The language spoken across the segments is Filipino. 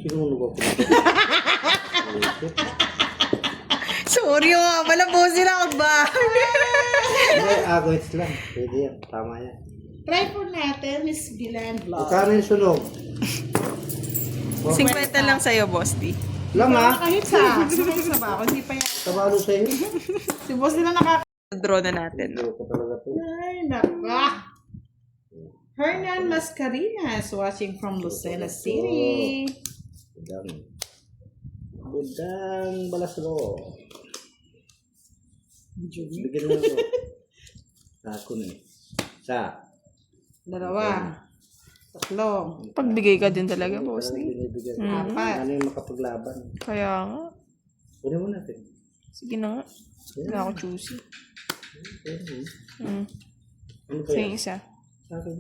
Sinunog ako. Sorry nga pala po sila ka ba? Hindi, agawits lang. Pwede yan. Tama yan. Try po natin, Miss Bilan Vlog. Magkano yung sunog? 50 lang sa'yo, Boss D. Lang ha? Nakahits ha. Nakahits na ba ako? Hindi pa yan. Kabalo sa'yo. Si boss nila nakaka... Draw na natin. Hindi ko talaga to. Ay, naka. Hernan Mascarenas watching from Lucena City. Budang balaslo. Bigyan mo ako. Ako na eh. Sa. Dalawa. Tatlo. Pagbigay ka din talaga, Boss D. Binibigyan. Apat. Ano yung makapaglaban? Kaya nga. Kunin mo natin. Sige na nga. Hindi ako choosy. Ano ba Sa yan? isa. Sa akin.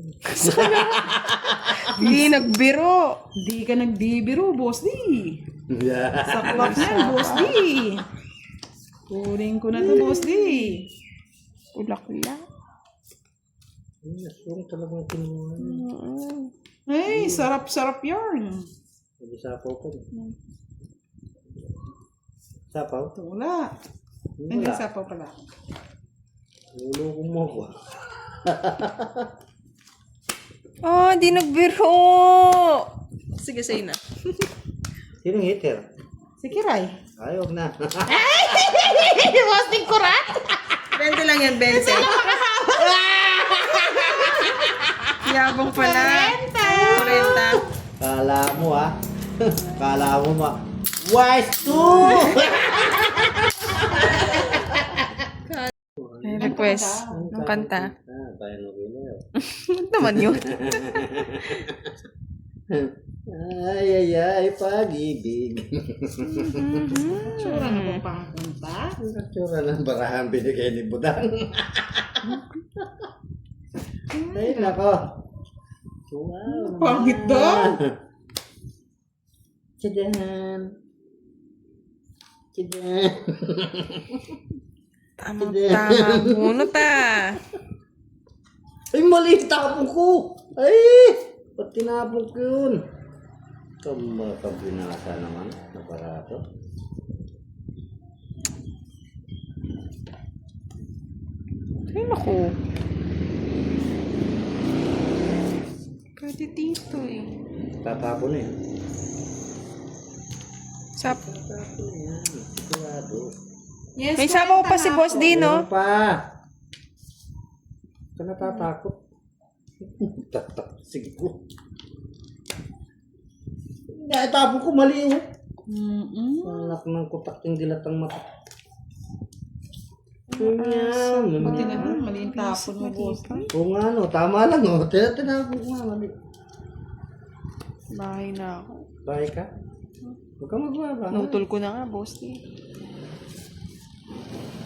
Hindi nagbiro. Di ka nagbibiro, boss di. Yeah. Saklap yan, boss di. Kunin ko na to, boss di. Ulak-ulak. Asong talagang kinuha. Ay, sarap-sarap yarn. Nag-isapaw pa. Sapaw? Wala. Hindi Wala. sapaw pala. Nuloko mo ako. Oh, di nagbiro. Sige, sa'yo na. Sinong hitter? Si Kiray. Ay, huwag na. Boss di kurat. 20 lang yan, 20. Yabang pala. 40. Kala mo ha. Kala mo Wise too! May request ng kanta. Tayo na ginaw. Ano naman yun? Ay, pag-ibig. Tsura na pong pangkunta. Ang tsura ng barahan binigay ni Budang. Ay, nako. Wow. Pangit daw. Tadahan. Tadahan. Tama-tama. Bunot ah. Ay, mali. Tapong ko. Ay, ba't tinapong ko yun? Kabinasa naman. Naparato. Ay, naku. Pwede dito eh. Tatapon eh. Sap. Tatapon yan. Sigurado. Yes, May sabaw pa si Boss D, no? Meron pa. Ka natatakot. Sige ko. Naitapon ko mali oh. Anak ng kutak yung dilatang mata. Buti na doon, mali yung tapon mo, boss. Kung ano, tama lang oh. Tinapon ko nga mali. Bahay na ako. Bahay ka? Huwag ka magbaba. Nutol ko na nga, Boss D.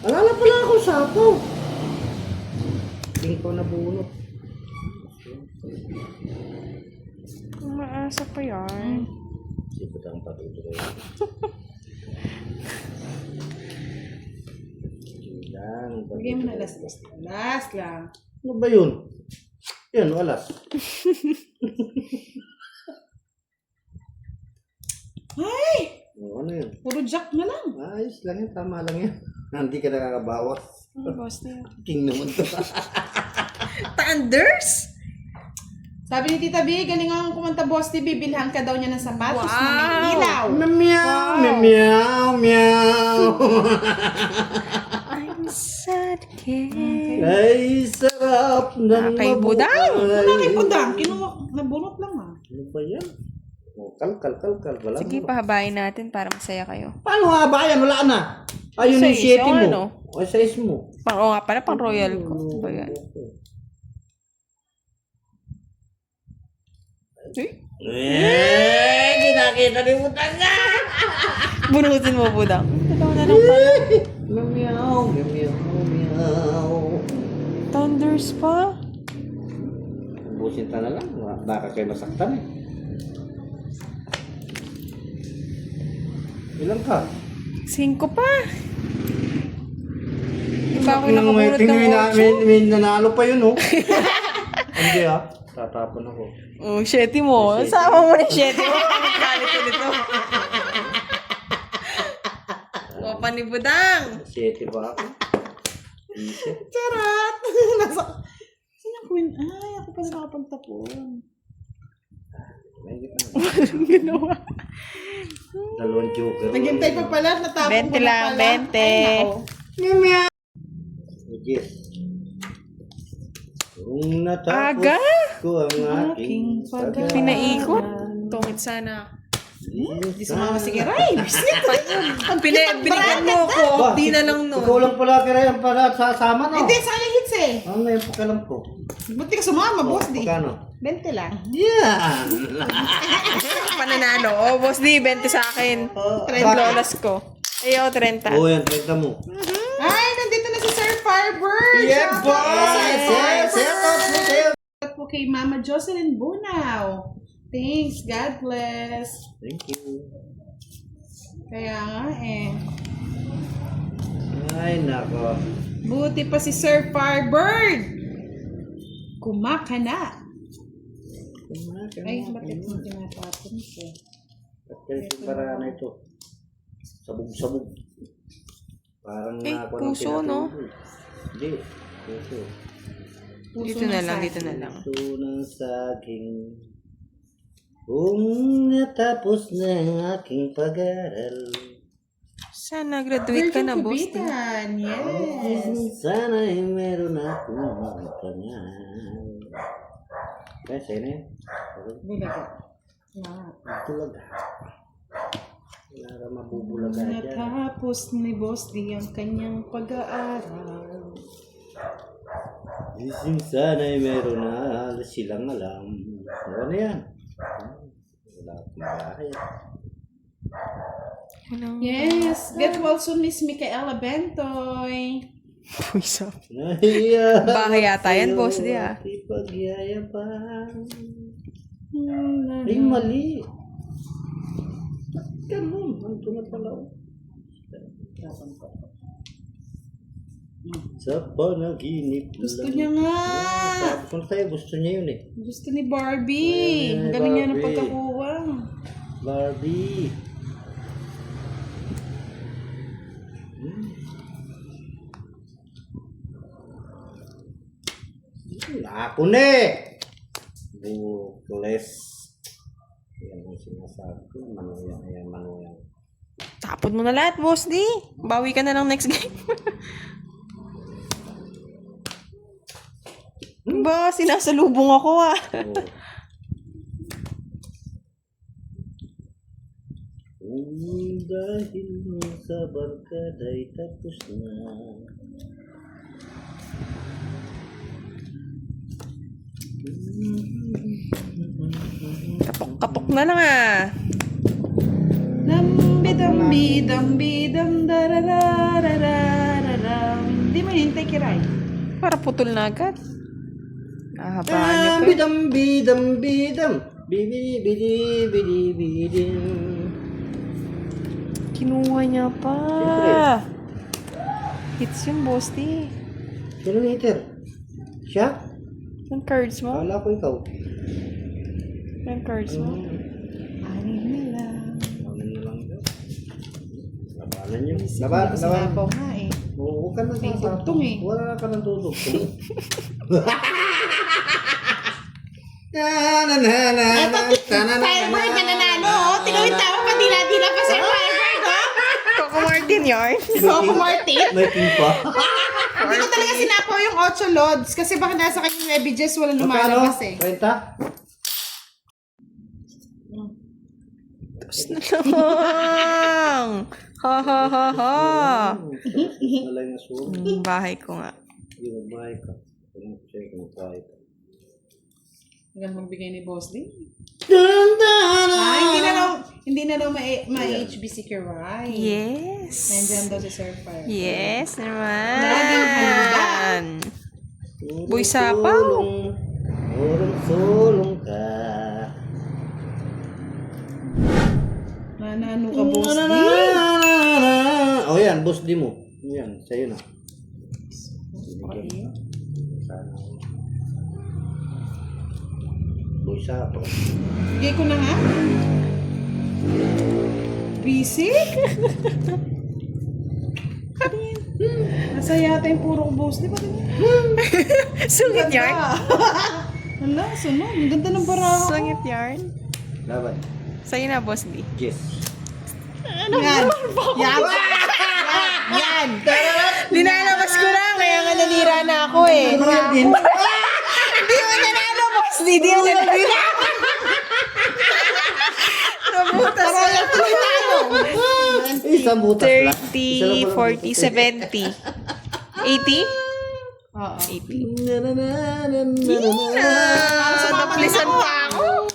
Alala pala ako sapaw. Hindi ko nabunot. Umaasa pa yan. Sipot ang patuloy. Bigay mo na last. Last lang. Ano ba yun? Yan, alas. Ay! Ano yun? Puro jack na lang. Ayos lang yan, tama lang yan. Hindi ka nakakabawas. Ano, Boss D? King naman to. Thunders? Sabi ni Tita B, galing ang kumanta, boss TV, bilhan ka daw niya ng sapatos na may Wow! ilaw. Meow, meow, meow. I'm sad kid. Ay, sarap ng Kay Budang. Wala kay Budang, kinuha, nabunot lang ah. Ano ba yan? Oh, kal. Wala Sige, mo. pahabain natin para masaya kayo. Paano nga ba yan? Wala na. Ayun yung Size, 7 yung mo. ano? O, size mo. Oo nga pala, pang royal ko. Ano ba yan? Kinakita ni Budang nga. Bunutin mo, Budang. Dalawa na lang pala. Meow, meow. Thunders pa? Ubusin ta na lang. Baka kayo masaktan eh. Ilan ka? 5 pa. Di ba ako nakabunot ng 8? May nanalo pa yun oh. Hindi ah. tatapon ako. Oh, sheti mo. Sama mo na yung sheti mo. Galit ko nito. Opa ni Budang. 7 pa ako. Easy. Charot! Saan ako yun? Ay, ako pala nakapagtapon. May gitna. Ginawa. Dalawang joker. Naghintay pa pala, natapon 20 ko na lang, pala. 20. Ay, nako. Yes. Kung natapos Aga? ko ang aking pag-aaral. Pinaikot. Tumit sana. Hindi sumama si Kiray. Binigyan mo ko. Di na lang nun. Ikaw lang pala kaya yung pala sasama, no? Hindi, sayang hits eh. Ano na yung pakalam ko? Ba't di ka sumama, boss di? Magkano? 20 lang. Yan! Pananalo. Oh, boss di, 20 sa akin. Lolas ko. Ayaw, 30. Oo, yan, 30 mo. Ay, nandito na si Sir Firebird. Yeah, boys! Yes! At po kay Mama Jocelyn Bunaw. Thanks, God bless. Thank you. Kaya nga eh. Ay, nako. Buti pa si Sir Firebird. Kumaka na. Ay, bakit mo tinatapon siya? Bakit yung para na ito? Sabog-sabog. Parang Eh, nako ng puso, no? pinatuloy. Hindi. Puso. Dito na lang, dito na lang. Puso ng saging. Kung natapos na ang aking pag-aaral. Sana graduate ka na, boss. di. Kubitan, yes. Sana'y meron akong kanyan. Kaya sa'yo na yun. Bulaga. Nga. Bulaga. Wala ka mabubulaga dyan. Natapos ni Boss D ang kanyang pag-aaral. Ising sana'y meron na silang alam. Ano na yan? Wala akong bahay. Walang Yes, get well soon, Miss Micaela Bentoy. puisa. Nahiya. Bahay yata yan, boss. Di ah. Ipagyayapan. Ay, mali. Ganun. Ang tumatalaw. Sa panaginip lang. Gusto niya nga. Sabi ko na tayo, gusto niya yun eh. Gusto ni Barbie. Ang galing niya ng Barbie. pagkakuha. Barbie. Ako na eh. Bukless. Yan ang sinasabi ko. Manuyang, ayan, manuyang. Tapon mo na lahat, boss. Di. Bawi ka na lang next game. Ba, sinasalubong ako ah. Kung dahil mo sa barkada'y tapos na. Kapok-kapok na lang ah. Dambi-dambi-dambi-dam dararararararam. Hindi mo hintay, Kiray. Para putol na agad. Nahabaan niyo pa. Bidam, bidam, bidam. Bidi, bidi, bidi, bidim. Kinuha niya pa. Siyempre. Hits yung boss di. Sino hater? Siya? Yung cards mo? Kala ko ikaw. Yung cards mo? Anin nila. Ano nyo lang daw? Labanan nyo. Laban. Laban. nga eh. Huwag ka nang May sasapaw. tugtong eh. Wala ka nang tutugtong. Firebird na nanalo. Oh. Tingawin tao pa dila-dila pa Sir Firebird. Oh. Coco Martin yarn. Coco Martin. May pin pa. Hindi ko talaga sinapaw yung 8 loads kasi baka nasa kanyang Webiges walang lumalabas eh. 20? Tapos na lang. Ha ha ha ha. Wala yung aso. Bahay ko nga. Hindi magbahay ka. Kung check mo bahay ka. Hanggang magbigay ni Boss D. Dun, dun, Ah, hindi na daw ma-HBC Kiray. Yes. Nandiyan daw si Sir Fire. Yes Laging handa. naman. Boy sapaw. Sulong ka. Nanano ka, Boss D? Oh yan, boss di mo. Yan, sa'yo na. Okay. Sana. Boy Sapo. Bigay ko na nga. Basic? Nasa yata yung puro boss. Di ba? Sungit yarn? Hala, sunod. Ang ganda ng baraha. Sungit yarn? Laban. Sa'yo na, Boss D. Yes. Yan. Yan. Yan. Linalabas ko lang, kaya nga nanira na ako eh. Hindi mo nanalo, Boss D. Hindi mo nanalo. Nabutas na. Isang butas lang. 30, 40, 70. 80? Oo. 80. Na. Naplisan pa ako.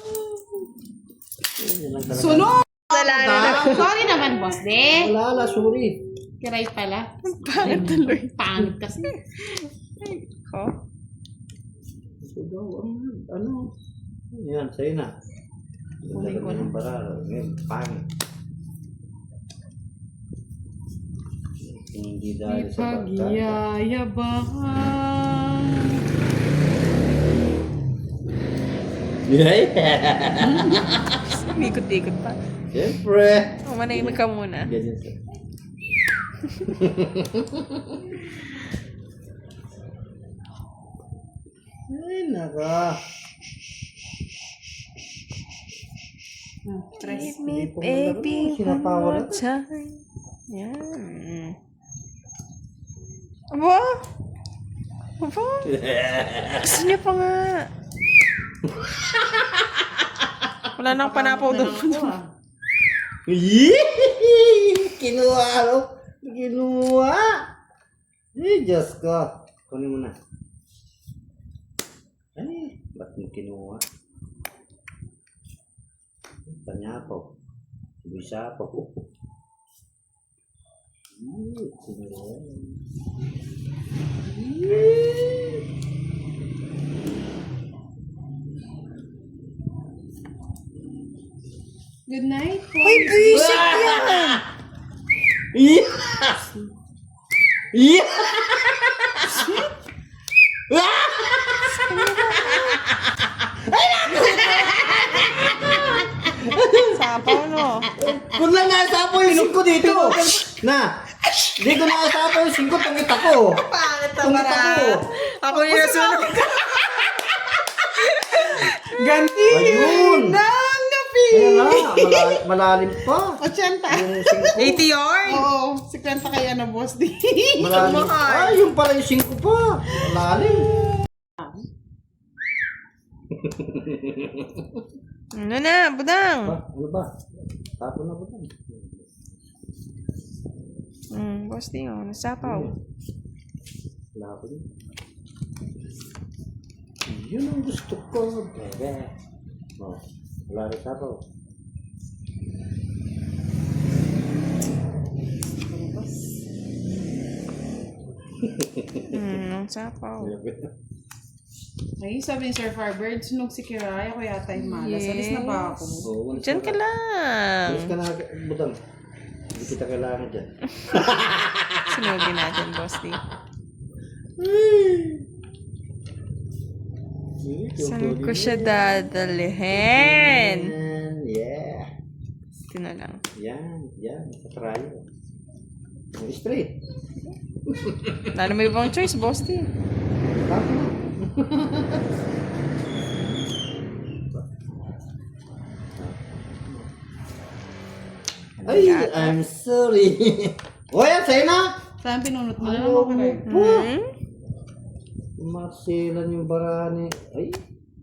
Sunod. Wala na. Sorry naman, boss. De. Wala, sorry. Kiray pala. Pangit tuloy. Pangit kasi. Ko? Ito daw, ano? Yan, sa'yo na. Kunin ko na. Ang bararo. Ngayon, pangit. Hindi dahil sa pagkata. Ipagyayabahan. Ikot-ikot pa. Siyempre. Manahimik ka muna. Ganyan siya. Ay, naka. Tres. Me, po baby, malaro. Sinapawan one more time. Yan. Aba? Aba? Gusto niya pa nga. Wala nang panapaw doon. Kinuha, ano? Kinuha. Eh, Diyos ko. Kunin mo na. Ay, ba't mo kinuha? Panyapaw. Buisapaw. Good night. Ay, basic yan! Yeah! Yeah! Sapaw, no? Kung lang naasapo yung 5 dito. Na! Hindi ko naasapo yung 5, tungit ako. Pangit na Tungit ako. Ako yung nasunod. Ganti. Ayun! Nang napi. Ayan na, malalim pa. 80. Yung 80 yarn? Oo. 50 kay ano, boss. Di. 5. Malalim. Ah, yung pala yung 5 pa. Malalim. Ano na, budang? Ano ba? Tapo na ba ito? Boss D, oh, nasapaw. Wala ko yun. Yun ang gusto ko. Bebe. Oh, wala rin tapo. Nasapaw. Ay, sabi ni Sir Farbird, sunog si Kiraya ko yata yung malas. Alis na ba ako? Oh, Diyan ka lang. Alis ka na, budang. Hindi kita kailangan dyan. Sinugin natin, Boss D. Saan ko siya dadalhin? Yeah. Ito na lang. Yan. Sa trayo. Straight. Lalo may ibang choice, Boss D. Tapo na. Ay, I'm sorry. O yan, sa'yo na. Saan pinunot mo na Ayaw naman mo Kiraya? pa. Masilan yung barani. Ay,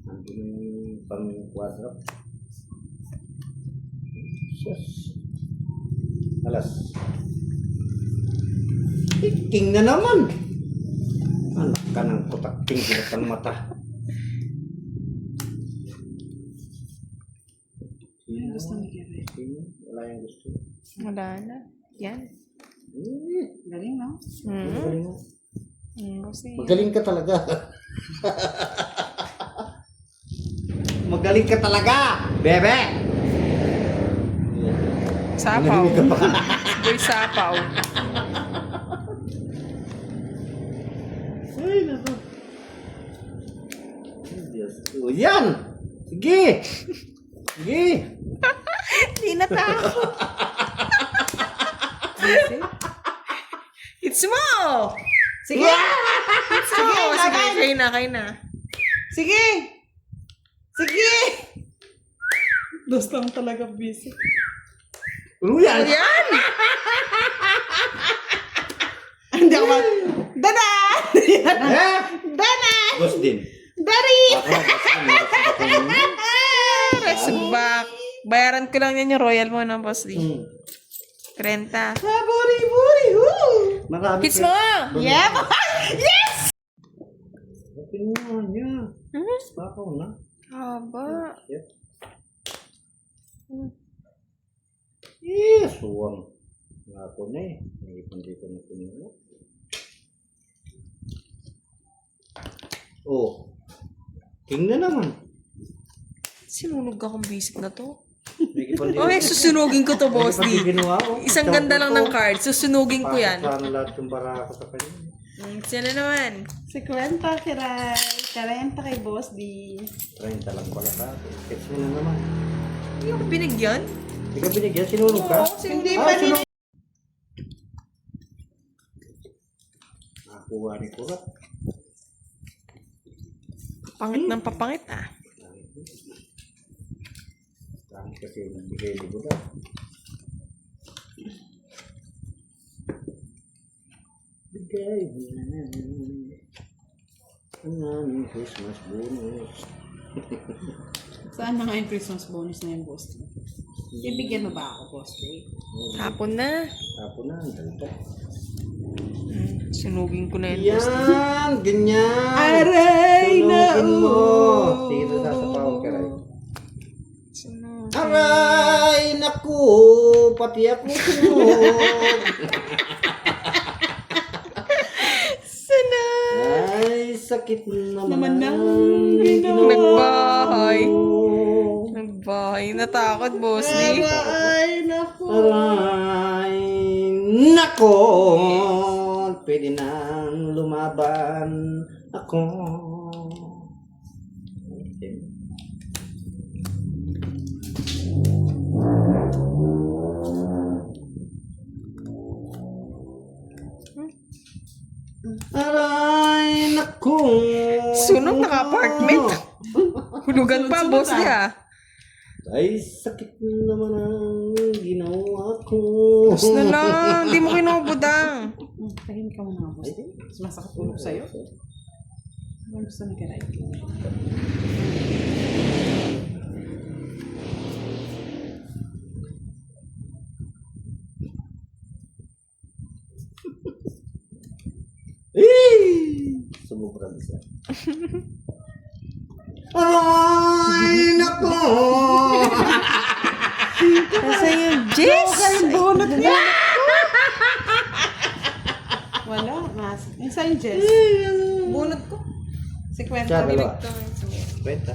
nandun yung pang-quadra. Sus. Alas. King na naman. Anak ka ng putak-ting ng mata. Yung gusto ni Kiraya. Wala yung gusto. Wala na. Yan. Galing, no? Magaling mo. Boss D. Magaling ka talaga. Magaling ka talaga, bebe. Sapaw. Narinig ka pa. Boy, sapaw. Ay, nako. Ay, Diyos ko. Yan! Sige. Sige! Sige! Hindi na takot. It's mo! Sige! It's mo! Sige, kayo na. Sige! Sige! Dos lang talaga busy. Ano yan? Yan! Hindi ako Dadan! Eh? Dadan! Boss din. Dari! Ako, boss din. Resback. Bayaran ko lang yan yung royal mo ng boss D. 30. Buri-buri! Woo! Marami. Hits mo! Yeah! Yes! Open mo niya. Bakaw na. Haba. Yep. Yes, suwang. Ako na eh. Nangipon dito na pinilo. Oh. King na naman. Sinunog akong basic na to. Nangipon dito. Okay, susunugin ko to, boss D. Ginawa ko. Isang ganda lang ng card. Susunugin ko yan. Paano lahat yung barako sa kanya? Sino naman? 50 kiray. 40 kay Boss D. 30 lang pala sa akin. Sketch mo na naman. Hindi ako binigyan. Hindi ka binigyan, sinulog ka? Hindi pa rin. Nakakuha ni Kurat. Pangit ng papangit ah. Dahil kasi nagbigay ni Buddha. Bigay na ang aming Christmas bonus. Saan na nga yung Christmas bonus na yung Boss D? Ibigyan mo ba ako, Boss D? Hapon na. Tapo na, ang dalita. Sunugin ko na yan, boss D. Yan! Ganyan! Aray na Sunugin mo! Sige na sa pawag ka rin. Sunugin. Aray! Naku! Pati ako sunog! Ay, sakit naman ng Nagbahay. Nagbahay. Natakot, boss D. Ay, naku. Aray! Nako! Pwede nang lumaban ako. Okay. Aray! Nako! Sunog naka-apartment. Hulugan pa, boss D ah. Ay, sakit naman ang ginawa ko. Boss na lang. Hindi mo kinubudang. Tahimik ka muna, Boss D. Mas masakit ulo ko sa'yo. Ano gusto ni Karay? Sumubra bisa. Aray! Nako! Kasi yung Jess. Bunot niya! Wala. Yung sa'yo, Jess. Bunot ko. Si Kwento. Siya, dalawa. Ito. Kwenta.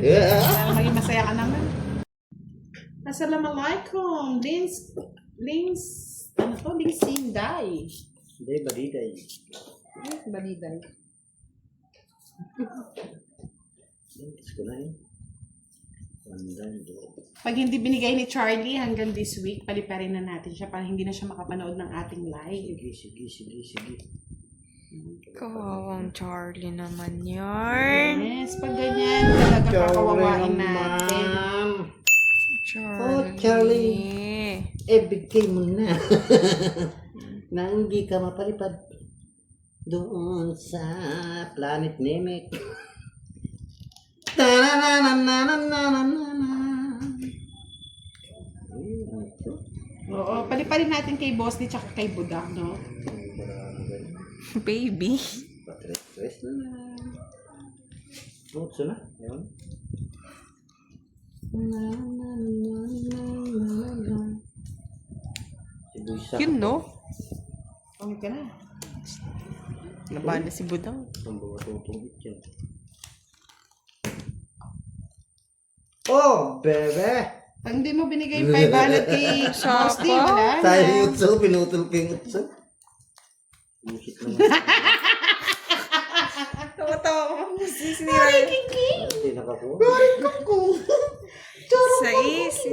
Para maging masaya ka naman. Assalamualaikum. Lins, ano to? Linsing Day. Hindi, baliday. Baliday. Gusto ko na yun. Pag hindi binigay ni Charlie hanggang this week, paliparin na natin siya para hindi na siya makapanood ng ating live. Sige. Kawawang Charlie naman yarn. Yes, pag ganyan, talaga kakawawain natin. Charlie. Charlie. Bigay mo na. Na hindi ka mapalipad doon sa Planet Namek. Oo, paliparin natin kay Boss D tsaka kay Budak, no? Baby. Patres na lang. Bukso na. Yun. Yun, no? Okay ka na. Laban na si Budang. Ang bawa tutong ityan. Oh, bebe! Pag hindi mo binigay yung 500 kay Boss D, wala na. Tayo yung utso, pinutol ko yung utso. Bullshit naman. Tawa-tawa ko. Sinira yun. Hindi nakakuha. Kung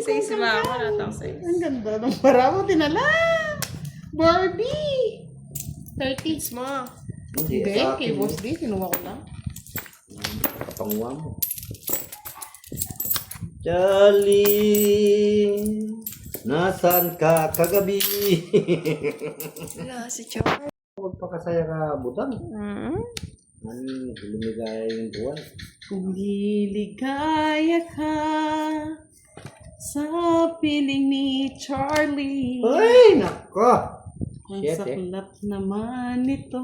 Sais ba ako? Natang sais. ang ganda ng para mo dinala. Barbie. 30. Mo. Hindi, Hindi, sa kay akin. Boss D, kinuha ko lang. Kapanguha mo. Charlie, nasaan ka kagabi? Wala si Chong. Huwag pa kasaya ka, butang. Hmm? Lumigaya yung buwan. Kung liligaya ka sa piling ni Charlie. Ay, nako! Ang Shit, saklap naman nito,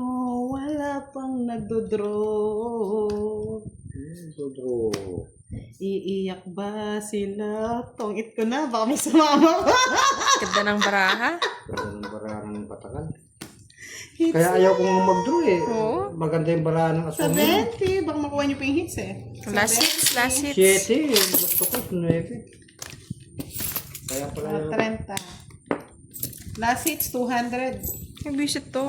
wala pang nagdodraw. Dodro. Iiyak ba sila? Tongit ko na, baka may sumama pa. Ganda ng baraha. Ganun barahan ng patakan. Hits Kaya ayaw kong mag-draw eh. Oo. Maganda yung barahan ng aswang. 70, baka makuha niyo pa yung hits eh. Last hits, last hits. 7, gusto ko 9. Kaya pala yung... 30. Last hits, 200. Ay, bisit to.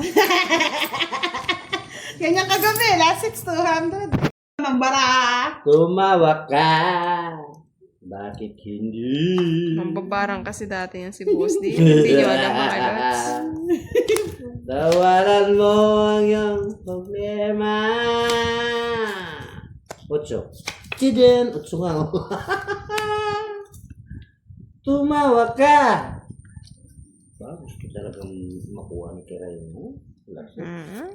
Ganyan kagabi, last hits, 200. Ng bara. Tumawa ka. Bakit hindi? Mambabarang kasi dati yan si Boss D. Hindi nyo alam mga lods. Tawaran mo ang iyong problema. 8. Chiden. 8 nga. Tumawa ka. Ba, gusto talagang makuha ni Kiray mo. Hmm?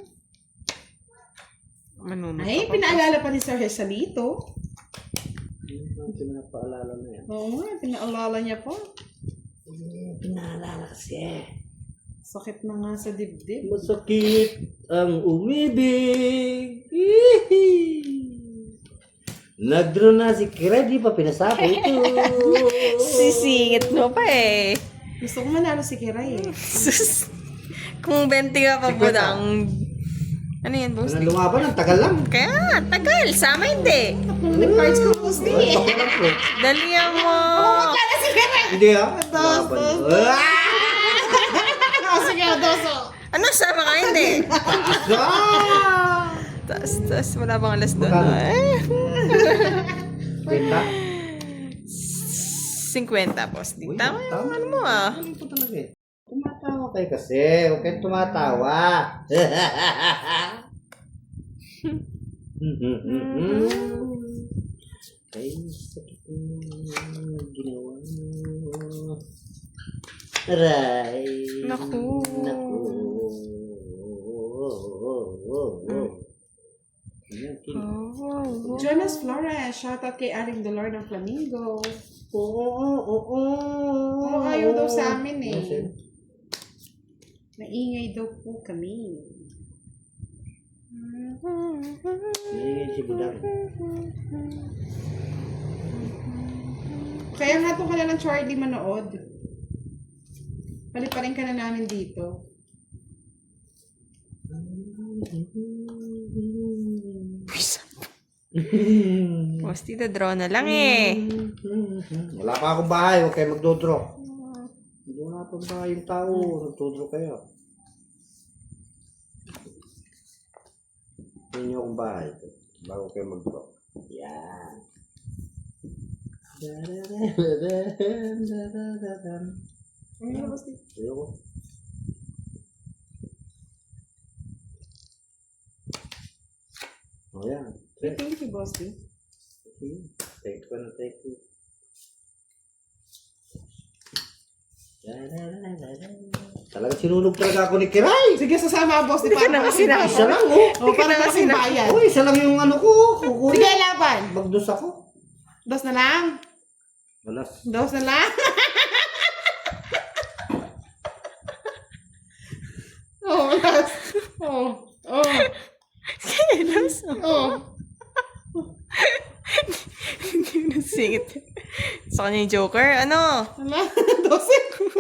Manunod Ay, ako. pinaalala pa ni Sir Hesalito. Ang pinapaalala na yan. Oo nga, pinaalala niya pa. Pinaalala kasi. Sakit na nga sa dibdib. Masakit ang umibig. Hihi. Nagdraw na si Kiray, di pa pinasako ito. Sisingit mo pa eh. Gusto ko manalo si Kiray eh. Sus. Kung 20 ka pa budang. Ano yan, Boss D? Ano lumaban? Ang tagal lang. Kaya, tagal. Sama hindi. Tatlong cards ko, Boss D. Dalihan mo. Kala si Kiray! Hindi ah. Dos, Laban. dos. Ah! Sige, doso. Ano, sama ka hindi? Ah! Tas, wala bang alas doon? Magkano? Eh. Kwenta? 50, Boss D. Uy, Tama yung ano mo ah. Ano po talaga eh. Tumatawa kayo kasi. Huwag kayong tumatawa. Ay, sakit yung ginawa mo. Aray. Naku. Naku. Yan, kin- Oh. Jonas Flores, shoutout kay Aling Dolor ng Flamingo. Oo. Oo, ayaw daw sa amin eh. Yes, eh. Maingay daw po kami. Si Budang. Kaya nga to ka na ng Charlie manood. Paliparin ka na namin dito. Boss D, draw na lang eh. Wala pa akong bahay, huwag kayo magdodraw. Wala pa bahay yung tao, nagdodraw kayo. Hindi nyo akong bahay, bago kayo magdraw. Yan. Ayoko. O yan. Thank you, Boss D. Take ko na, take ko. Talaga sinunog talaga ako ni Kiray. Sige, sasama Boss D. Para sinama. Isa lang, oh. O, para kasing bayan. Oh, isa lang yung ano ko. Sige, Kukunin. laban. Magdos ako. Dos na lang. Wala. Dos na lang. Oh, last. Oh. Kailas. Oh. Hindi mo nasingit. Sa kanya yung Joker, ano? Wala. 12. 13.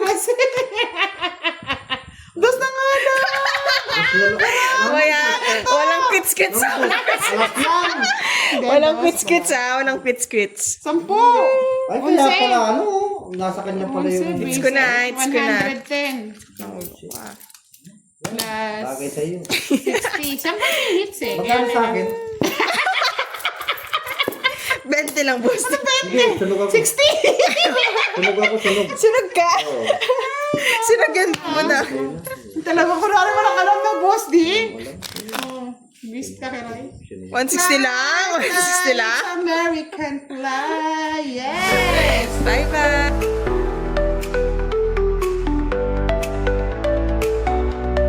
Dos na nga na. Walang quits-quits ah. Alas lang. Walang quits-quits ah. Walang quits-quits. 10. Ay, kaya pala ano. Nasa kanya pala yung... Hits ko na, hits ko na. 110. Plus Bagay sa'yo. 60. Saan ba yung hits eh? Magkano sa akin? 20 lang, boss. Hindi, sunog ako. 60! Sunog ako, sunog. Sunog ka? Oo. Sunogan mo na. Talaga ko na mo nakalam na, boss, di? Oh, bis ka kay Ray. 160 lang? 160 lang? American fly, yes! Bye-bye!